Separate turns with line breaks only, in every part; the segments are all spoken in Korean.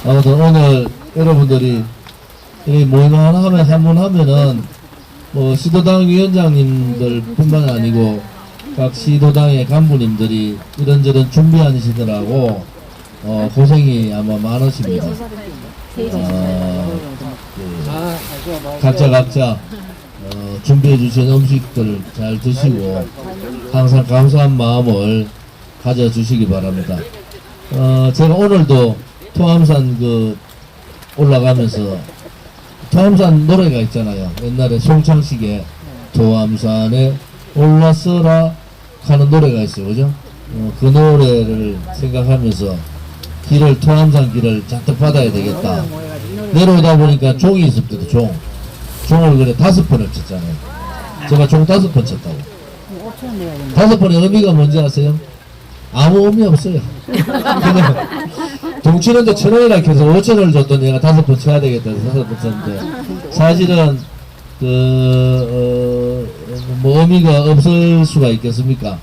아무튼 오늘 여러분들이 이 모임을 한번 하면은 뭐 시도당 위원장님들 뿐만 아니고 각 시도당의 간부님들이 이런저런 준비하시더라고 고생이 아마 많으십니다. 각자 준비해 주신 음식들 잘 드시고 항상 감사한 마음을 가져주시기 바랍니다. 제가 오늘도 토암산 올라가면서 토암산 노래가 있잖아요. 옛날에 송창식의 토암산에 올라서라 하는 노래가 있어요. 그죠? 그 노래를 생각하면서 토암산 길을 잔뜩 받아야 되겠다. 내려오다 보니까 종이 있었거든, 종을 그래 5번을 쳤잖아요. 제가 종 5번 쳤다고. 5번의 의미가 뭔지 아세요? 아무 의미 없어요. 그냥 동치는데 1,000원이라 해서 5,000원을 줬더니 내가 5번 쳐야 되겠다 해서 5번 쳤는데 사실은 뭐 의미가 없을 수가 있겠습니까?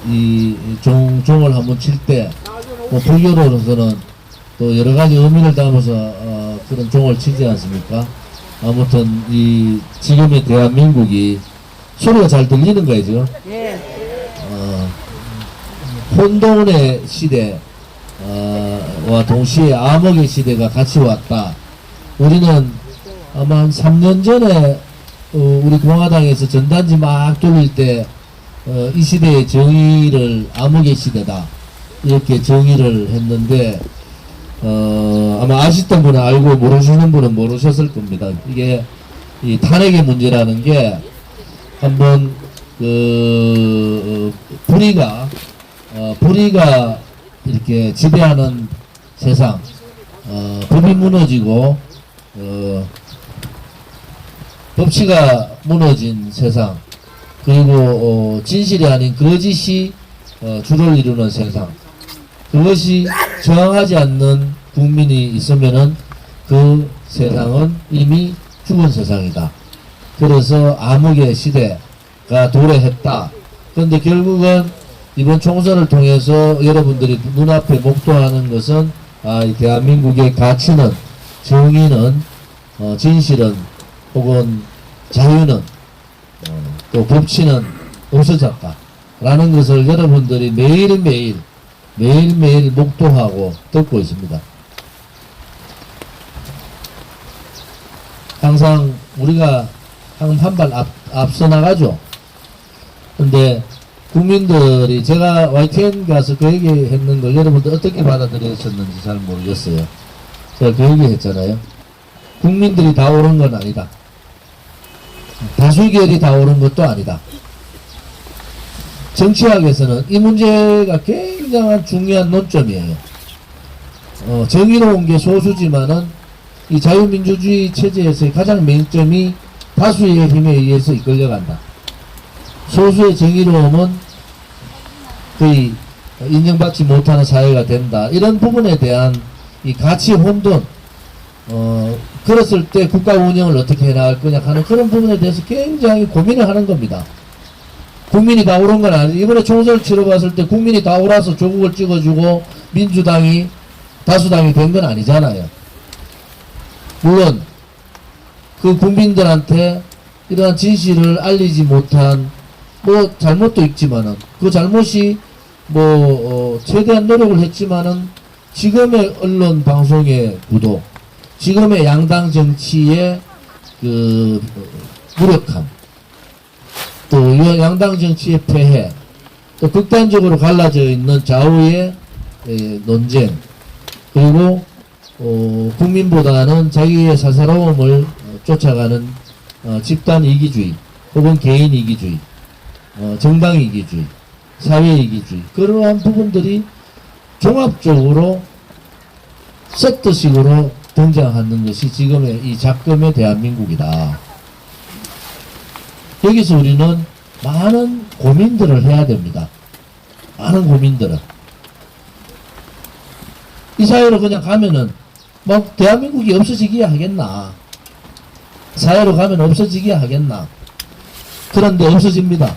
이 종을 한번 칠 때 뭐 불교로서는 또 여러 가지 의미를 담아서 그런 종을 치지 않습니까? 아무튼 이 지금의 대한민국이 소리가 잘 들리는 거예요 지금? 예. 혼돈의 시대 와 동시에 암흑의 시대가 같이 왔다. 우리는 아마 한 3년 전에 우리 공화당에서 전단지 막 돌릴 때 이 시대의 정의를 암흑의 시대다 이렇게 정의를 했는데 아마 아시던 분은 알고 모르시는 분은 모르셨을 겁니다. 이게 이 탄핵의 문제라는 게 한번 불의가 이렇게 지배하는 세상, 법이 무너지고 법치가 무너진 세상, 그리고 진실이 아닌 거짓이 주를 이루는 세상, 그것이 저항하지 않는 국민이 있으면은 그 세상은 이미 죽은 세상이다. 그래서 암흑의 시대가 도래했다. 그런데 결국은 이번 총선을 통해서 여러분들이 눈앞에 목도하는 것은 이 대한민국의 가치는, 정의는, 진실은, 혹은 자유는, 또 법치는 없어졌다 라는 것을 여러분들이 매일매일 목도하고 듣고 있습니다. 항상 우리가 한 발 앞서 나가죠. 근데 국민들이, 제가 YTN 가서 그 얘기 했는 걸 여러분들 어떻게 받아들이셨는지 잘 모르겠어요. 제가 그 얘기 했잖아요. 국민들이 다 옳은 건 아니다. 다수결이 다 옳은 것도 아니다. 정치학에서는 이 문제가 굉장한 중요한 논점이에요. 정의로운 게 소수지만은 이 자유민주주의 체제에서의 가장 맹점이 다수의 힘에 의해서 이끌려간다. 소수의 정의로움은 거의 인정받지 못하는 사회가 된다. 이런 부분에 대한 이 가치 혼돈, 그랬을 때 국가 운영을 어떻게 해나갈 거냐 하는 그런 부분에 대해서 굉장히 고민을 하는 겁니다. 국민이 다 옳은 건 아니지. 이번에 총선을 치러봤을 때 국민이 다 옳아서 조국을 찍어주고 민주당이 다수당이 된 건 아니잖아요. 물론 그 국민들한테 이러한 진실을 알리지 못한 뭐 잘못도 있지만은 그 잘못이 최대한 노력을 했지만은 지금의 언론 방송의 구도, 지금의 양당 정치의 무력함, 또 양당 정치의 폐해, 또 극단적으로 갈라져 있는 좌우의 논쟁, 그리고 국민보다는 자기의 사사로움을 쫓아가는 집단 이기주의, 혹은 개인 이기주의, 정당 이기주의, 사회 이기주의, 그러한 부분들이 종합적으로 세트식으로 등장하는 것이 지금의 이 작금의 대한민국이다. 여기서 우리는 많은 고민들을 해야 됩니다. 많은 고민들을. 이 사회로 그냥 가면은 대한민국이 없어지기야 하겠나. 사회로 가면 없어지기야 하겠나. 그런데 없어집니다.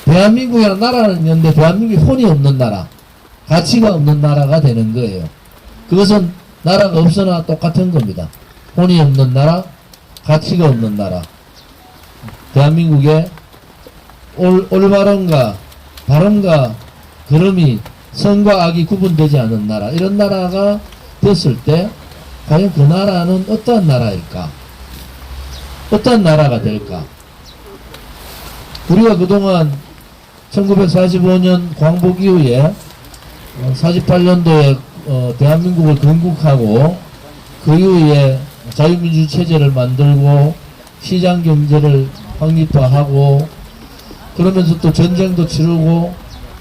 대한민국이라는 나라는 있는데 대한민국이 혼이 없는 나라, 가치가 없는 나라가 되는 거예요. 그것은 나라가 없으나 똑같은 겁니다. 혼이 없는 나라, 가치가 없는 나라. 대한민국의 올바름과 바름과 그름이 선과 악이 구분되지 않은 나라, 이런 나라가 됐을 때 과연 그 나라는 어떠한 나라일까? 어떠한 나라가 될까? 우리가 그동안 1945년 광복 이후에 48년도에 대한민국을 건국하고 그 이후에 자유민주 체제를 만들고 시장 경제를 확립화하고 그러면서 또 전쟁도 치르고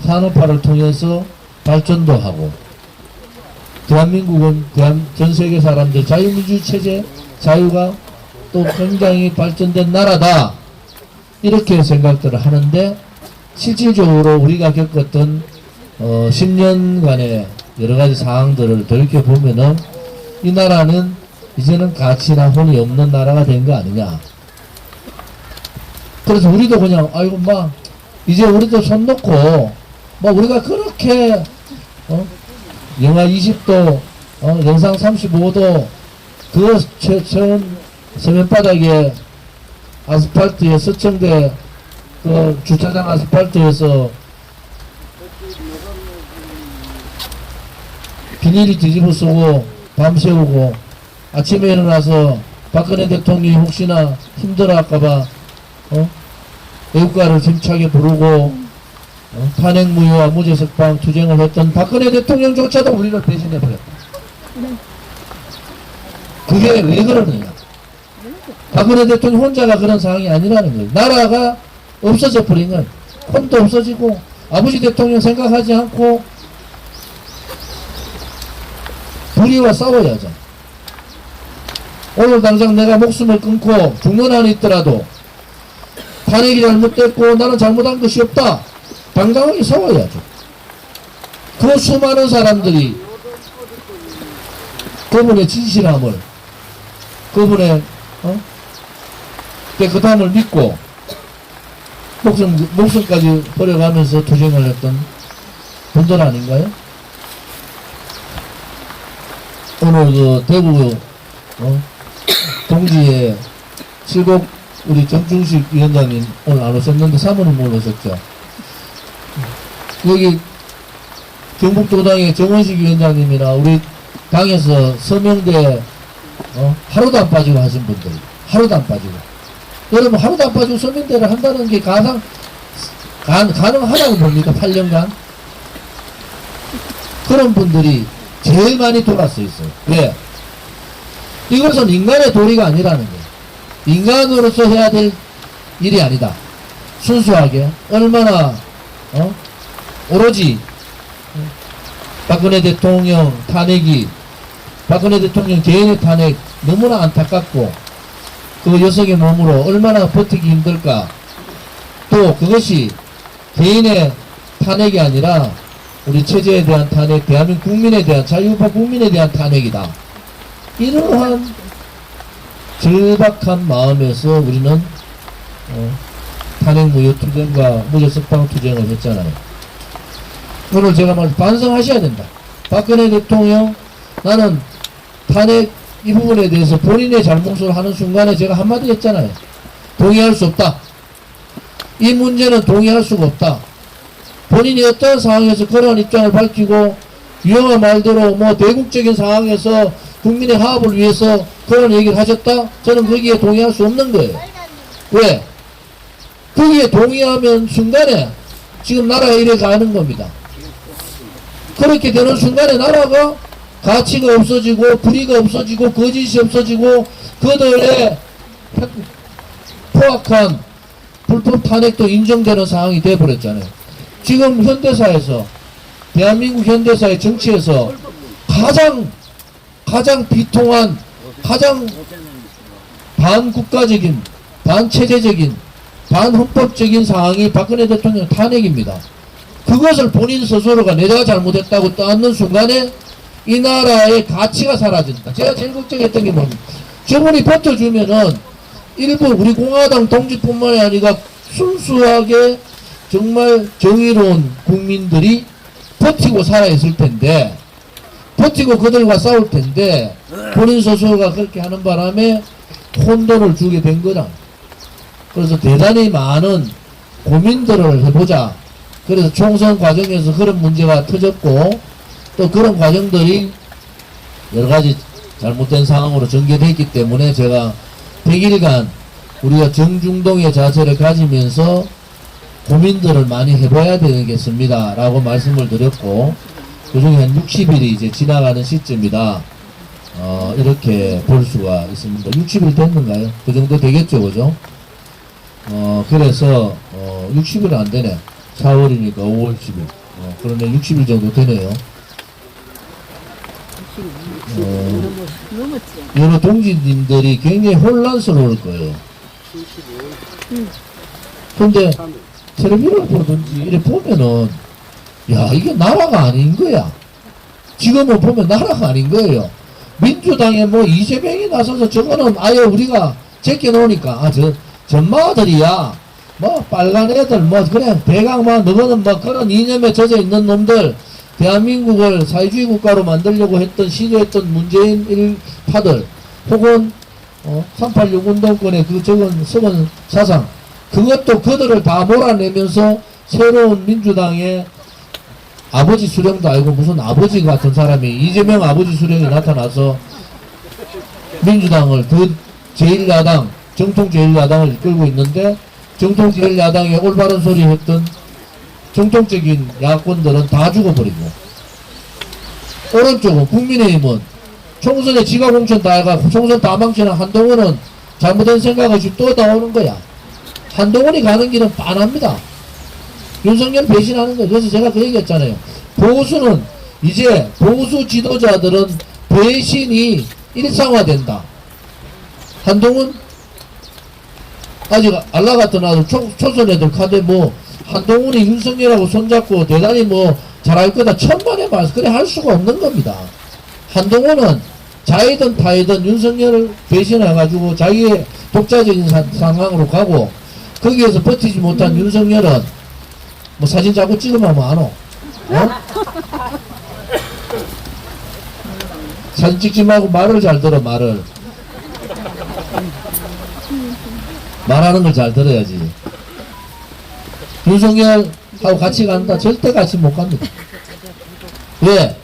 산업화를 통해서 발전도 하고 대한민국은 전 세계 사람들 자유민주 체제 자유가 또 굉장히 발전된 나라다 이렇게 생각들을 하는데 실질적으로 우리가 겪었던 10년간의 여러가지 상황들을 돌이켜보면은 이 나라는 이제는 가치나 혼이 없는 나라가 된 거 아니냐. 그래서 우리도 그냥 아이고 막 이제 우리도 손 놓고 뭐 우리가 그렇게 영하 20도 영상 35도 그 서면바닥에 아스팔트에 서청대 그 주차장 아스팔트에서 비닐이 뒤집어 쓰고 밤새우고 아침에 일어나서 박근혜 대통령이 혹시나 힘들어 할까봐 애국가를 힘차게 부르고 탄핵무효와 무죄석방 투쟁을 했던 박근혜 대통령조차도 우리를 배신해버렸다. 그게 왜 그러느냐. 박근혜 대통령 혼자가 그런 상황이 아니라는 거예요. 나라가 없어져 버린 건 혼도 없어지고 아버지 대통령 생각하지 않고 불의와 싸워야죠. 오늘 당장 내가 목숨을 끊고 죽는 한이 있더라도 탄핵이 잘못됐고 나는 잘못한 것이 없다. 당당하게 싸워야죠. 그 수많은 사람들이 그분의 진실함을 그분의 깨끗함을 믿고 목숨까지 버려가면서 투쟁을 했던 분들 아닌가요? 오늘 그 대구 동지에 칠곡 우리 정중식 위원장님 오늘 안 오셨는데 사모님 오늘 오셨죠. 여기 경북도당의 정원식 위원장님이나 우리 당에서 서명대 하루도 안 빠지고 하신 분들 하루도 안 빠지고 여러분 하루도 안 빠지고 서명대를 한다는 게 가능하다고 봅니까? 8년간 그런 분들이 제일 많이 돌아서 있어요. 왜? 이것은 인간의 도리가 아니라는 거예요. 인간으로서 해야 될 일이 아니다. 순수하게 얼마나 오로지 박근혜 대통령 탄핵이 박근혜 대통령 개인의 탄핵 너무나 안타깝고 그 여성의 몸으로 얼마나 버티기 힘들까. 또 그것이 개인의 탄핵이 아니라 우리 체제에 대한 탄핵, 대한민국 국민에 대한 자유우파 국민에 대한 탄핵이다. 이러한 절박한 마음에서 우리는 탄핵무효 투쟁과 무죄석방 투쟁을 했잖아요. 오늘 제가 말 반성하셔야 된다. 박근혜 대통령 나는 탄핵 이 부분에 대해서 본인의 잘못을 하는 순간에 제가 한마디 했잖아요. 동의할 수 없다. 이 문제는 동의할 수가 없다. 본인이 어떤 상황에서 그런 입장을 밝히고 유영아 말대로 뭐 대국적인 상황에서 국민의 화합을 위해서 그런 얘기를 하셨다? 저는 거기에 동의할 수 없는 거예요. 왜? 거기에 동의하면 순간에 지금 나라가 이래 가는 겁니다. 그렇게 되는 순간에 나라가 가치가 없어지고 불의가 없어지고 거짓이 없어지고 그들의 포악한 불법 탄핵도 인정되는 상황이 돼버렸잖아요. 지금 현대사에서 대한민국 현대사의 정치에서 가장 비통한 가장 반국가적인 반체제적인 반헌법적인 상황이 박근혜 대통령 탄핵입니다. 그것을 본인 스스로가 내가 잘못했다고 떠안는 순간에 이 나라의 가치가 사라진다. 제가 제일 걱정했던 게 뭡니까? 저분이 버텨주면은 일부 우리 공화당 동지뿐만이 아니라 순수하게 정말 정의로운 국민들이 버티고 살아있을 텐데 버티고 그들과 싸울 텐데 본인 스스로가 그렇게 하는 바람에 혼돈을 주게 된 거다. 그래서 대단히 많은 고민들을 해보자. 그래서 총선 과정에서 그런 문제가 터졌고 또 그런 과정들이 여러가지 잘못된 상황으로 전개됐기 때문에 제가 100일간 우리가 정중동의 자세를 가지면서 고민들을 많이 해봐야 되겠습니다 라고 말씀을 드렸고 그중에 한 60일이 이제 지나가는 시점이다 이렇게 볼 수가 있습니다. 60일 됐는가요? 그 정도 되겠죠, 그죠? 그래서 60일은 안 되네. 4월이니까 5월 10일. 그런데 60일 정도 되네요. 여러 동지님들이 굉장히 혼란스러울 거예요. 근데 텔레비를 보든지 이렇게 보면은 야 이게 나라가 아닌 거야. 지금은 보면 나라가 아닌 거예요. 민주당에 뭐 이재명이 나서서 저거는 아예 우리가 제껴놓으니까 저 전마들이야 뭐 빨간 애들 뭐 그냥 대강 뭐 너거는 뭐 그런 이념에 젖어 있는 놈들 대한민국을 사회주의 국가로 만들려고 했던 시도했던 문재인 일파들 혹은 386 운동권의 그 적은 썩은 사상 그것도 그들을 다 몰아내면서 새로운 민주당의 아버지 수령도 아니고 무슨 아버지 같은 사람이 이재명 아버지 수령이 나타나서 민주당을 그 제1야당 정통 제1야당을 이끌고 있는데 정통 제1야당에 올바른 소리 했던 정통적인 야권들은 다 죽어버리고 오른쪽은 국민의힘은 총선에 지가 공천 다 해가지고 총선 다 망치는 한동훈은 잘못된 생각 없이 또 나오는 거야. 한동훈이 가는 길은 빤합니다. 윤석열 배신하는 거예요. 그래서 제가 그 얘기했잖아요. 보수는 이제 보수 지도자들은 배신이 일상화된다. 한동훈 아직 알라 같은 아들 초선 애들 카드 뭐 한동훈이 윤석열하고 손잡고 대단히 뭐 잘할 거다 천만의 말씀 그래 할 수가 없는 겁니다. 한동훈은 자이든 타이든 윤석열을 배신해가지고 자기의 독자적인 상황으로 가고 거기에서 버티지 못한 윤석열은 뭐 사진 자꾸 찍으면 뭐 안 오. 사진 찍지 말고 말을 잘 들어 말을. 말하는 걸 잘 들어야지. 윤석열하고 같이 간다? 절대 같이 못 갑니다. 왜?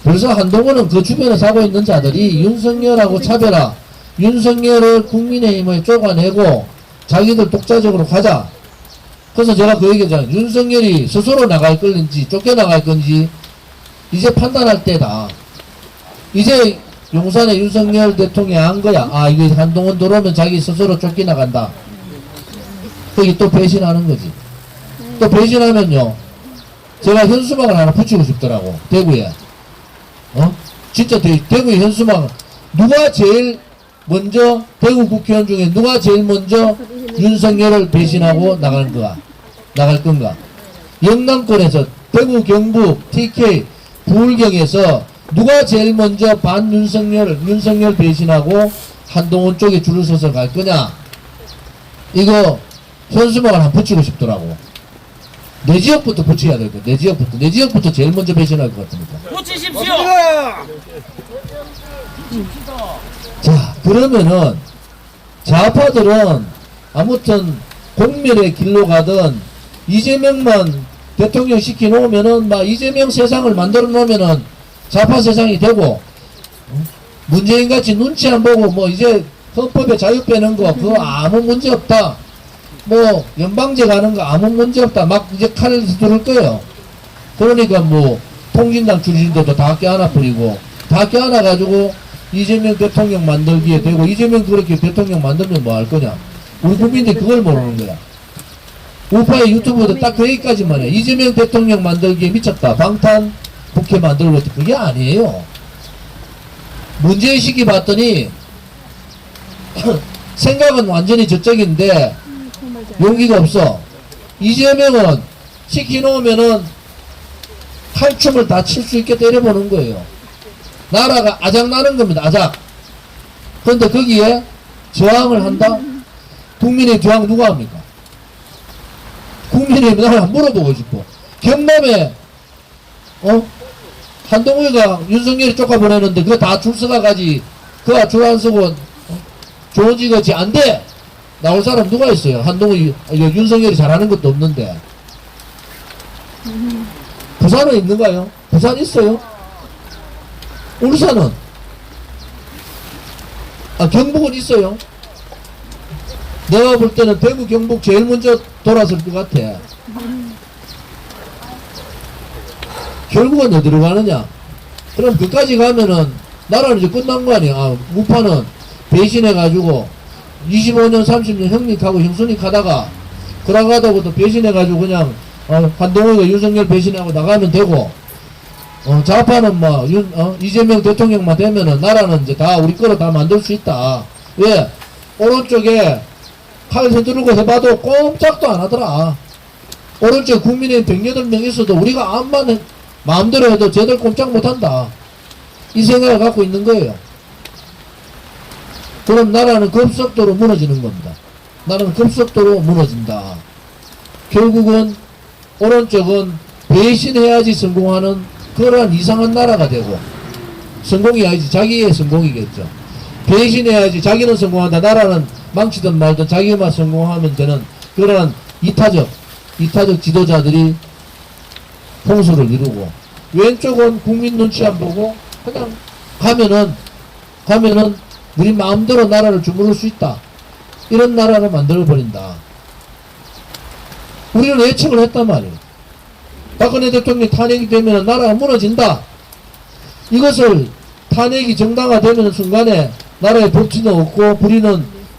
벌써 한동훈은 그 주변에 사고 있는 자들이 윤석열하고 차별화, 윤석열을 국민의힘을 쪼가내고 자기들 독자적으로 가자. 그래서 제가 그 얘기했잖아요. 윤석열이 스스로 나갈 건지 쫓겨나갈 건지 이제 판단할 때다. 이제 용산에 윤석열 대통령이 한 거야. 아 이거 한동훈 들어오면 자기 스스로 쫓겨나간다. 거기 또 배신하는 거지. 또 배신하면요. 제가 현수막을 하나 붙이고 싶더라고. 대구에. 진짜 대구에 현수막 누가 제일 먼저 대구 국회의원 중에 누가 제일 먼저 윤석열을 배신하고 나갈 건가? 영남권에서 대구 경북 TK 부울경에서 누가 제일 먼저 윤석열 배신하고 한동훈 쪽에 줄을 서서 갈 거냐? 이거 현수막을 한번 붙이고 싶더라고. 내 지역부터 붙여야 될 거야. 내 지역부터 제일 먼저 배신할 것 같으니까.
붙이십시오.
자, 그러면은 좌파들은 아무튼 공멸의 길로 가든 이재명만 대통령 시켜놓으면은 막 이재명 세상을 만들어 놓으면은 좌파 세상이 되고 문재인 같이 눈치 안 보고 뭐 이제 헌법에 자유 빼는 거 그거 아무 문제 없다. 뭐 연방제 가는 거 아무 문제 없다. 막 이제 칼을 들을 거예요. 그러니까 뭐 통진당 출신들도 다 껴안아 버리고 다 껴안아 가지고 이재명 대통령 만들기에 되고 이재명 그렇게 대통령 만들면 뭐 할 거냐. 우리 국민들이 그걸 모르는 거야. 우파의 유튜브도 딱 그 얘기까지만 해. 이재명 대통령 만들기에 미쳤다. 방탄 국회 만들고 그게 아니에요. 문제의식이 봤더니 생각은 완전히 저쪽인데 용기가 없어. 이재명은 시켜놓으면은 칼춤을 다 칠 수 있게 때려보는 거예요. 나라가 아작나는 겁니다. 아작. 그런데 거기에 저항을 한다? 국민의 저항 누가 합니까? 국민의 나라 물어보고 싶어. 경남에 한동훈이가 윤석열이 쫓아보내는데 그거 다 줄 서가 가지. 그거 줄 안 서고 좋은 지거지 안 돼. 나올 사람 누가 있어요? 한동훈이 윤석열이 잘하는 것도 없는데. 부산은 있는가요? 부산 있어요? 울산은? 경북은 있어요? 내가 볼 때는 대구 경북 제일 먼저 돌아설 것 같아. 결국은 어디로 가느냐? 그럼 그까지 가면은 나라는 이제 끝난 거 아니야. 우파는 배신해가지고 25년 30년 형님하고 형수님 하다가 그러가다가도 배신해가지고 그냥 한동훈이가 윤석열 배신하고 나가면 되고 좌파는 뭐 이재명 대통령만 되면은 나라는 이제 다 우리 거로 다 만들 수 있다. 왜? 오른쪽에 칼 서두르고 해봐도 꼼짝도 안 하더라. 오른쪽 국민의힘 108명 있어도 우리가 암만 마음대로 해도 쟤들 꼼짝 못 한다. 이 생각을 갖고 있는 거예요. 그럼 나라는 급속도로 무너지는 겁니다. 나라는 급속도로 무너진다. 결국은 오른쪽은 배신해야지 성공하는 그러한 이상한 나라가 되고, 성공해야지 자기의 성공이겠죠. 배신해야지 자기는 성공한다. 나라는 망치든 말든 자기만 성공하면 되는 그러한 이타적 지도자들이 홍수를 이루고, 왼쪽은 국민 눈치 안 보고 그냥 가면은 우리 마음대로 나라를 주무를 수 있다. 이런 나라를 만들어버린다. 우리는 예측을 했단 말이에요. 박근혜 대통령이 탄핵이 되면 나라가 무너진다. 이것을 탄핵이 정당화되는 순간에 나라에 법치는 없고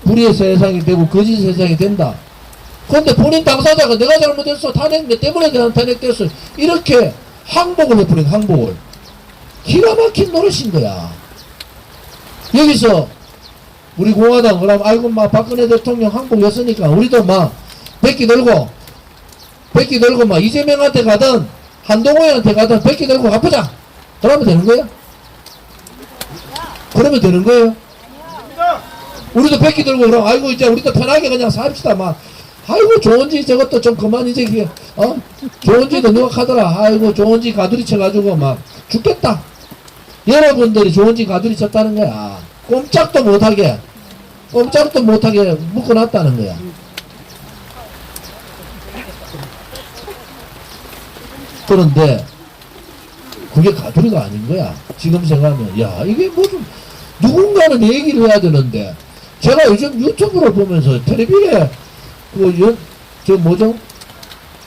불의의 세상이 되고 거짓 세상이 된다. 그런데 본인 당사자가 내가 잘못했어. 탄핵 내 때문에 탄핵됐어. 이렇게 항복을 해버린 항복을. 기가 막힌 노릇인 거야. 여기서 우리 공화당 그럼 아이고 막 박근혜 대통령 항복했으니까 우리도 막 백기 들고 막 이재명한테 가든 한동훈한테 가든 백기 들고 가보자. 그러면 되는 거예요? 그러면 되는 거예요? 우리도 백기 들고 그럼 아이고 이제 우리도 편하게 그냥 삽시다 막. 아이고 좋은지 저것도 좀 그만 이제 좋은지도 누가 하더라. 아이고 좋은지 가두리 쳐가지고 막 죽겠다. 여러분들이 좋은지 가두리 쳤다는 거야. 꼼짝도 못하게 묶어놨다는 거야. 그런데 그게 가두리가 아닌 거야. 지금 생각하면 야 이게 뭐 좀 누군가는 얘기를 해야 되는데, 제가 요즘 유튜브를 보면서 텔레비에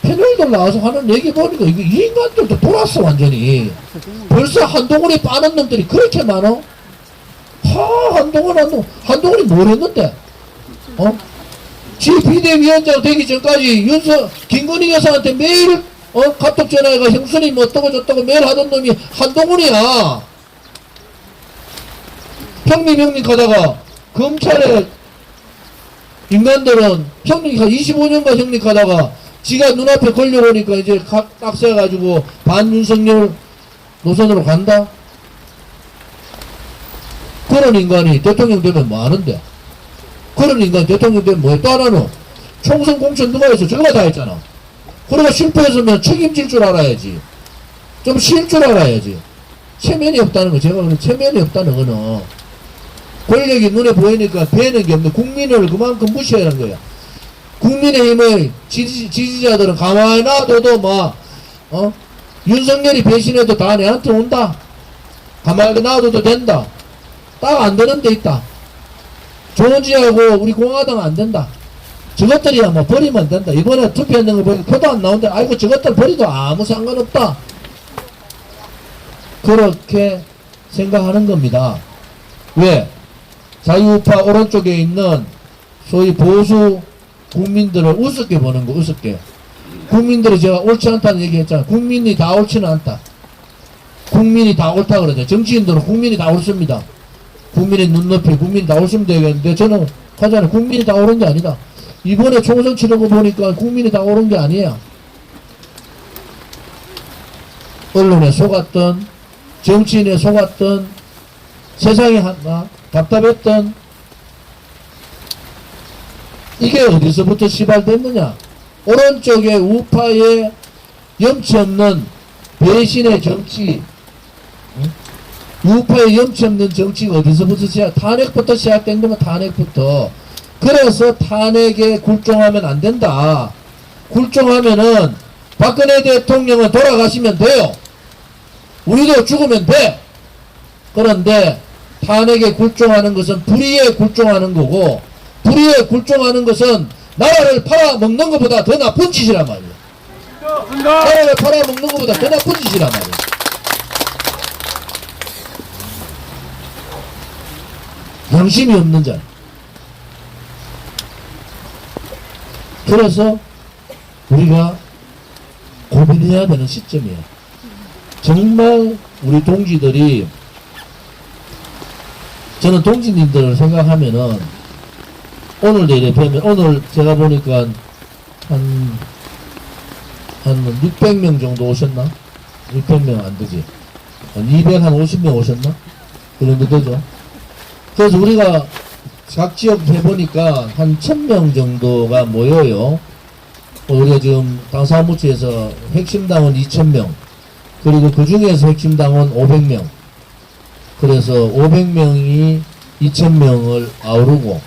패널들 나와서 하는 얘기 보니까 이 인간들도 돌았어 완전히. 벌써 한동훈이 빠는 놈들이 그렇게 많어? 한동훈이 뭘 했는데? 지 비대위원장 되기 전까지 김건희 여사한테 매일 카톡 전화해가 형수님 어떠고 저떠고 매일 하던 놈이 한동훈이야. 형님 가다가 검찰에 인간들은 형님 25년간 형님 가다가 지가 눈앞에 걸려오니까 이제 딱 세가지고 반윤석열 노선으로 간다? 그런 인간이 대통령 되면 뭐 하는데? 그런 인간이 대통령 되면 뭐해? 또 하나는 총선 공천 누가 했어? 저가 다 했잖아. 그러니까 실패했으면 책임질 줄 알아야지. 좀 쉴 줄 알아야지. 체면이 없다는 거. 제가 그런 체면이 없다는 거는 권력이 눈에 보이니까 배는 게 없는데 국민을 그만큼 무시하는 거야. 국민의힘의 지지자들은 가만히 놔둬도 막 윤석열이 배신해도 다 내한테 온다. 가만히 놔둬도 된다. 딱 안 되는 데 있다. 조은지하고 우리 공화당 안 된다. 저것들이야 뭐 버리면 된다. 이번에 투표했는 거 보니까 표도 안 나오는데 아이고 저것들 버리도 아무 상관없다. 그렇게 생각하는 겁니다. 왜? 자유우파 오른쪽에 있는 소위 보수 국민들을 우습게 보는 거. 우습게. 국민들이 제가 옳지 않다는 얘기 했잖아. 국민이 다 옳지는 않다. 국민이 다 옳다 그러죠. 정치인들은 국민이 다 옳습니다. 국민의 눈높이 국민이 다 옳으면 되겠는데 저는 하잖아요. 국민이 다 옳은 게 아니다. 이번에 총선 치는 거 보니까 국민이 다 옳은 게 아니에요. 언론에 속았던, 정치인에 속았던, 세상이 하나 답답했던, 이게 어디서부터 시발됐느냐? 오른쪽에 우파의 염치 없는 배신의 정치, 우파의 염치 없는 정치가 어디서부터 탄핵부터 시작된 거면 탄핵부터. 그래서 탄핵에 굴종하면 안 된다. 굴종하면은 박근혜 대통령은 돌아가시면 돼요. 우리도 죽으면 돼. 그런데 탄핵에 굴종하는 것은 불의에 굴종하는 거고, 불의에 굴종하는 것은 나라를 팔아먹는 것보다 더 나쁜 짓이란 말이에요. 나라를 팔아먹는 것보다 더 나쁜 짓이란 말이에요. 양심이 없는 자. 그래서 우리가 고민해야 되는 시점이에요. 정말 우리 동지들이, 저는 동지님들을 생각하면은 오늘도 이래 뵈면, 오늘 제가 보니까 한 600명 정도 오셨나? 600명 안 되지. 한 250명 오셨나? 그 정도 되죠. 그래서 우리가 각 지역 해보니까 한 1000명 정도가 모여요. 우리가 지금 당사무처에서 핵심당원 2000명, 그리고 그 중에서 핵심당원 500명. 그래서 500명이 2000명을 아우르고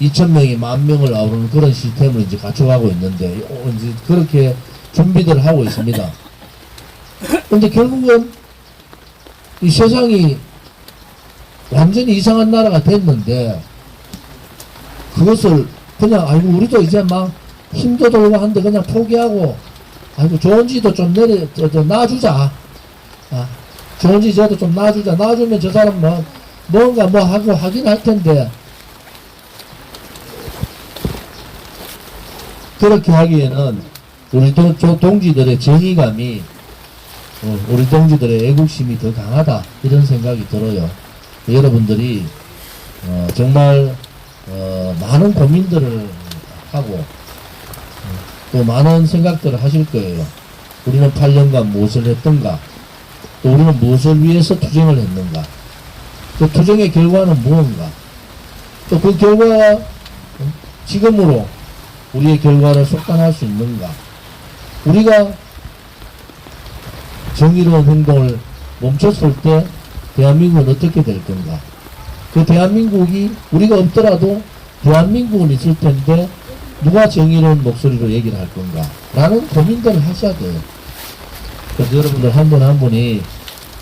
2000명이 10,000명을 아우르는 그런 시스템을 이제 갖춰가고 있는데, 이제 그렇게 준비들을 하고 있습니다. 근데 결국은 이 세상이 완전히 이상한 나라가 됐는데, 그것을 그냥, 아이고, 우리도 이제 막 힘도 들고 한데 그냥 포기하고, 아이고, 좋은지도 좀 놔주자. 아, 좋은지 저도 좀 놔주자. 놔주면 저 사람 뭔가 뭐 하고 하긴 할 텐데, 그렇게 하기에는 우리 동지들의 정의감이, 우리 동지들의 애국심이 더 강하다, 이런 생각이 들어요. 여러분들이 정말 많은 고민들을 하고 또 많은 생각들을 하실 거예요. 우리는 8년간 무엇을 했던가, 또 우리는 무엇을 위해서 투쟁을 했는가, 그 투쟁의 결과는 무언가, 또 그 결과가 지금으로 우리의 결과를 속단할 수 있는가, 우리가 정의로운 행동을 멈췄을 때 대한민국은 어떻게 될 건가, 그 대한민국이 우리가 없더라도 대한민국은 있을 텐데 누가 정의로운 목소리로 얘기를 할 건가 라는 고민들을 하셔야 돼요. 그래서 여러분들 한 분 한 분이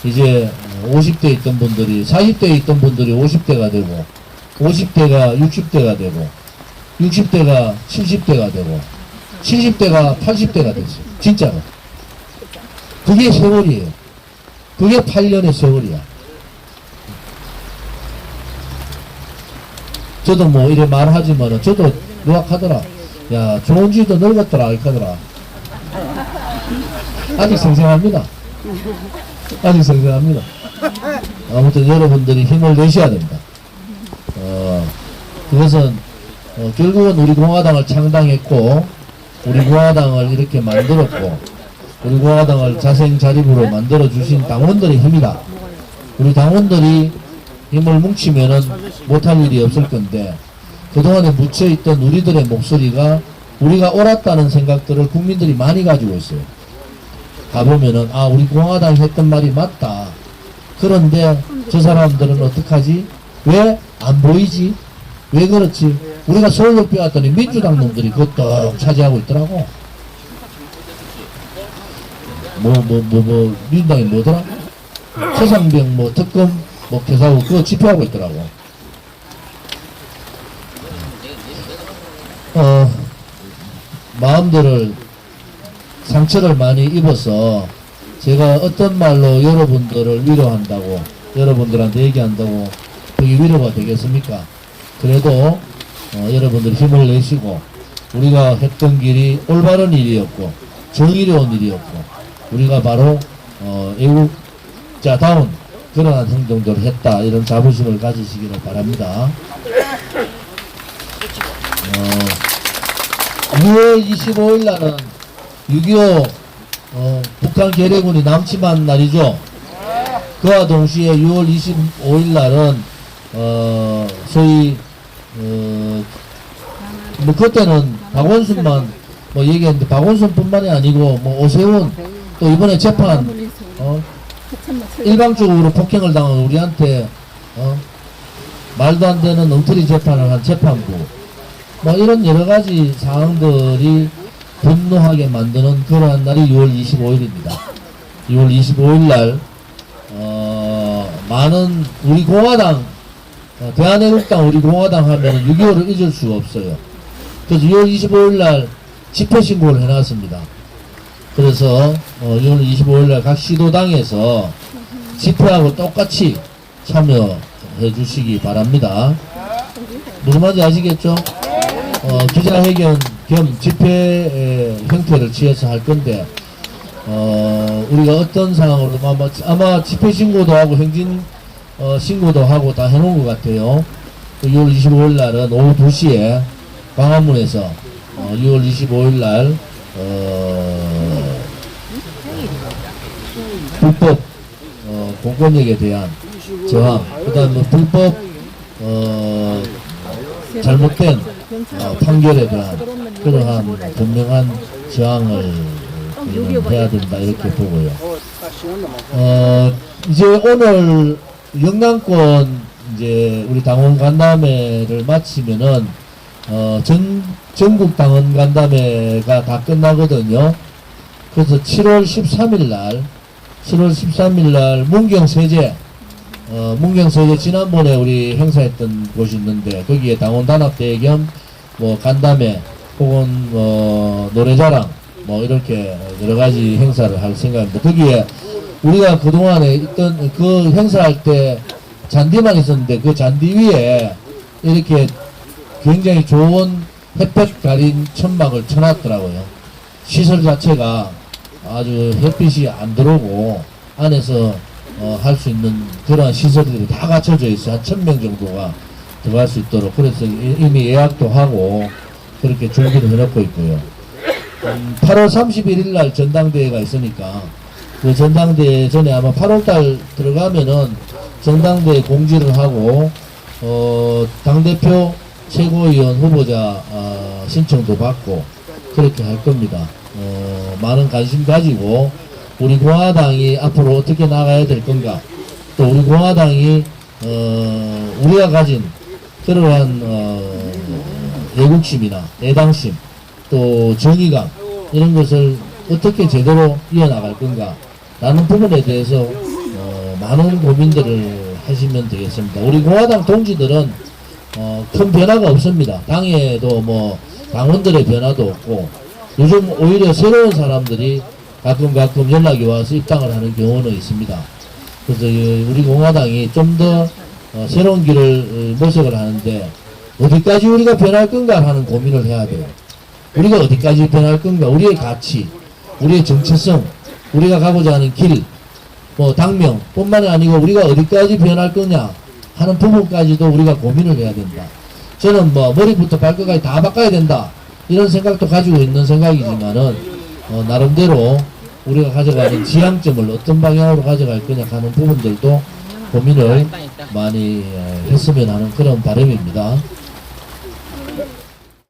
이제 50대에 있던 분들이 40대에 있던 분들이 50대가 되고, 50대가 60대가 되고, 60대가 70대가 되고, 70대가 80대가 됐어요. 진짜로. 그게 세월이에요. 그게 8년의 세월이야. 저도 뭐 이래 말하지만은, 저도 누락하더라. 야, 좋은지도 늙었더라, 이카더라. 아직 생생합니다. 아직 생생합니다. 아무튼 여러분들이 힘을 내셔야 됩니다. 그것은 결국은 우리 공화당을 창당했고, 우리 공화당을 이렇게 만들었고, 우리 공화당을 자생자립으로 만들어주신 당원들의 힘이다. 우리 당원들이 힘을 뭉치면은 못할 일이 없을 건데, 그동안에 묻혀있던 우리들의 목소리가, 우리가 옳았다는 생각들을 국민들이 많이 가지고 있어요. 가보면은, 아, 우리 공화당이 했던 말이 맞다. 그런데 저 사람들은 어떡하지? 왜 안 보이지? 왜 그렇지? 우리가 서울로 빼왔더니 민주당 놈들이 그것도 차지하고 있더라고. 민주당이 뭐더라? 최상병 특검 개사하고 그거 집회하고 있더라고. 마음들을, 상처를 많이 입어서 제가 어떤 말로 여러분들을 위로한다고, 여러분들한테 얘기한다고 그게 위로가 되겠습니까? 그래도 여러분들 힘을 내시고, 우리가 했던 길이 올바른 일이었고 정의로운 일이었고, 우리가 바로 애국자다운 그러한 행동들을 했다, 이런 자부심을 가지시기를 바랍니다. 6월 25일 날은 6.25 북한 계례군이 남침한 날이죠. 그와 동시에 6월 25일 날은 소위 그때는 박원순만 얘기했는데, 박원순뿐만이 아니고 오세훈, 또 이번에 재판 일방적으로 폭행을 당한 우리한테 말도 안 되는 엉터리 재판을 한 재판부, 뭐 이런 여러 가지 사항들이 분노하게 만드는 그러한 날이 6월 25일입니다. 6월 25일 날 많은 우리 공화당, 대한애국당 우리 공화당 하면 6.25를 잊을 수가 없어요. 그래서 6월 25일 날 집회 신고를 해놨습니다. 그래서 6월 25일 날 각 시도당에서 집회하고 똑같이 참여해 주시기 바랍니다. 무슨 말인지 아시겠죠? 기자회견 겸 집회 형태를 취해서 할 건데, 우리가 어떤 상황으로 아마 집회 신고도 하고 행진 신고도 하고 다 해놓은 것 같아요. 6월 25일 날은 오후 2시에 광화문에서 6월 25일 날 불법 공권력에 대한 저항, 그 다음에 불법 잘못된 판결에 대한 그러한 분명한 저항을 해야 된다 이렇게 보고요. 이제 오늘 영남권 이제 우리 당원 간담회를 마치면은 전국 당원 간담회가 다 끝나거든요. 그래서 7월 13일 날 문경세제 지난번에 우리 행사했던 곳이 있는데 거기에 당원 단합대회 겸 뭐 간담회 혹은 노래자랑 뭐 이렇게 여러 가지 행사를 할 생각입니다. 거기에 우리가 그동안에 있던 그 행사할 때 잔디만 있었는데 그 잔디 위에 이렇게 굉장히 좋은 햇볕 가린 천막을 쳐놨더라고요. 시설 자체가 아주 햇빛이 안 들어오고 안에서 할 수 있는 그런 시설들이 다 갖춰져 있어요. 한 1000명 정도가 들어갈 수 있도록. 그래서 이미 예약도 하고 그렇게 준비를 해놓고 있고요. 8월 31일 날 전당대회가 있으니까 그 전당대회 전에 아마 8월달 들어가면은 전당대회 공지를 하고 당대표 최고위원 후보자 신청도 받고 그렇게 할 겁니다. 많은 관심 가지고 우리 공화당이 앞으로 어떻게 나가야 될 건가, 또 우리 공화당이 우리가 가진 그러한 애국심이나 애당심, 또 정의감 이런 것을 어떻게 제대로 이어나갈 건가 라는 부분에 대해서 많은 고민들을 하시면 되겠습니다. 우리 공화당 동지들은 큰 변화가 없습니다. 당에도 뭐 당원들의 변화도 없고, 요즘 오히려 새로운 사람들이 가끔 연락이 와서 입당을 하는 경우는 있습니다. 그래서 우리 공화당이 좀 더 새로운 길을 모색을 하는데 어디까지 우리가 변할 건가 하는 고민을 해야 돼요. 우리가 어디까지 변할 건가, 우리의 가치, 우리의 정체성, 우리가 가고자 하는 길, 뭐 당명 뿐만이 아니고 우리가 어디까지 변할 거냐 하는 부분까지도 우리가 고민을 해야 된다. 저는 뭐 머리부터 발끝까지 다 바꿔야 된다 이런 생각도 가지고 있는 생각이지만은 나름대로 우리가 가져가는 지향점을 어떤 방향으로 가져갈 거냐 하는 부분들도 고민을 많이 했으면 하는 그런 바람입니다.